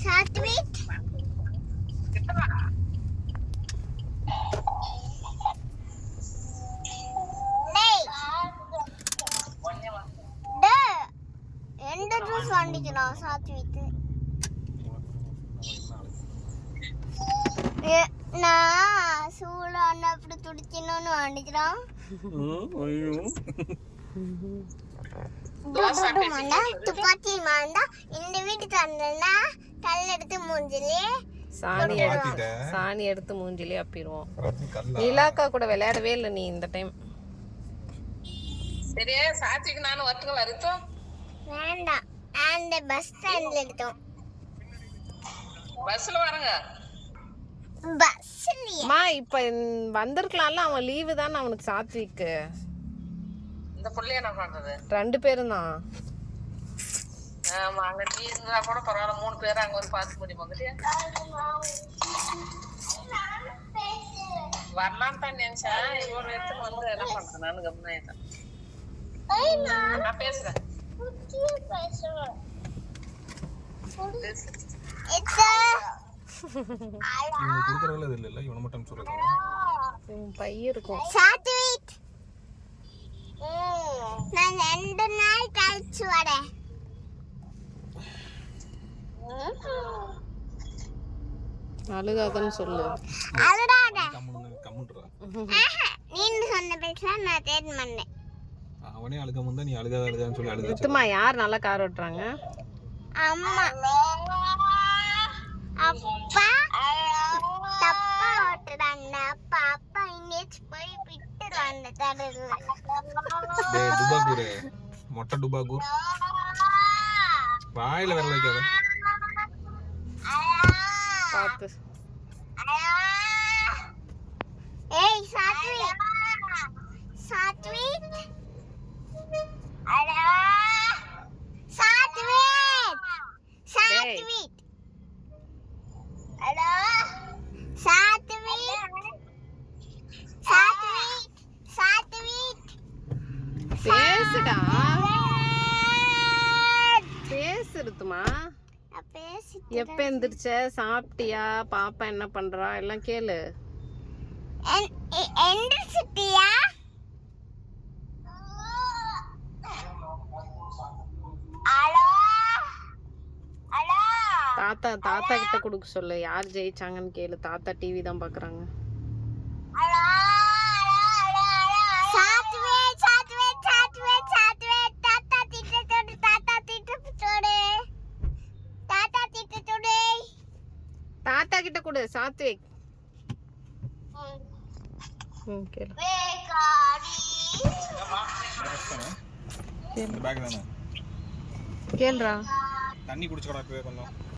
சாத்விக் எந்த ஜூஸ் வாங்கிக்கலாம் சாத்விக்? நான் சூடான அப்படி துடிக்கணும்னு வாங்கிக்கலாம். துப்பாக்கி மாண்டா இந்த வீட்டுக்கு வந்தா கல் எடுத்து மூஞ்சிலே சாணி எடுத்து மூஞ்சிலே அப்பிடுவோம். நிலாக்கா கூட விளையாடவே இல்லை நீ இந்த டைம். சரியா சாத்விக் நானும் ஒட்டுங்க வருத்தோம். வேண்டாம், அந்த பஸ் ஸ்டாண்ட்ல எடுத்தோம். பஸ்ல வரங்க. பஸ்லயா? இப்ப வந்திருக்கலாம்ல, அவன் லீவு தானே அவனுக்கு சாத்விக்கு. இந்த புள்ளைய என்ன பண்றது? 2 பேரும் தான். ஆமா, அங்க நீ இருந்தா கூட பரவாயில்ல, 3 பேர் அங்க ஒரு பார்த்து முடியுமா? வரலான்னு தான் நினைச்சேன். இவ்வளவு நேரத்துக்கு வந்து என்ன பண்றேன் நானு கம்னாயிட்டேன். நான் பேசுறேன். சாத்விக் நான் 2 நாள் கழிச்சு வரேன். அழுகாதன்னு சொல்லு. அழுடாத. நீ சொன்ன பேச்ச நான் கேட்க மாட்டேன். அவனே அழுக முந்தா நீ அழுகாதன்னு சொல்லி அழுக. சுத்தமா யார் நல்லா கார் ஓட்டுறாங்க? அம்மா. அப்பா தப்பா ஓட்டுறாங்க. அப்பா இங்கேச்சு போய் விட்டுறாங்க தடல. டேய் டுபாகூரே, மொட்டை டுபாகூர். வாயில வரல வைக்காத. பாத்து. ஏய் சாத்விக். சாத்விக். ஹலோ. சாத்விக். சாத்விக். ஹலோ. சாத்விக். சாத்விக். சாத்விக். பேசுடா. பேசுறதுமா. எப்ப எந்திரிச்ச, சாப்பிட்டியா, பாப்பா என்ன பண்றா எல்லாம் கேளு. எந்திரிச்சிட்டியா? ஹலோ. ஹலோ. தாத்தா கிட்ட கொடுக்க சொல்லு. யார் ஜெயிச்சாங்கன்னு கேளு. தாத்தா டிவி தான் பாக்குறாங்க. ஹலோ. சாத்விக். சாத்விக். சாத்விக். சாத்விக். தாத்தா திட்டு தொடு. தாத்தா திட்டு தொடு. தாத்தா திட்டு தொடு. தாத்தா கிட்ட கொடு சாத்விக். கேளு. பேக் தானே. கேளுடா. தண்ணி குடிச்சடா இப்பவே கொஞ்சம்.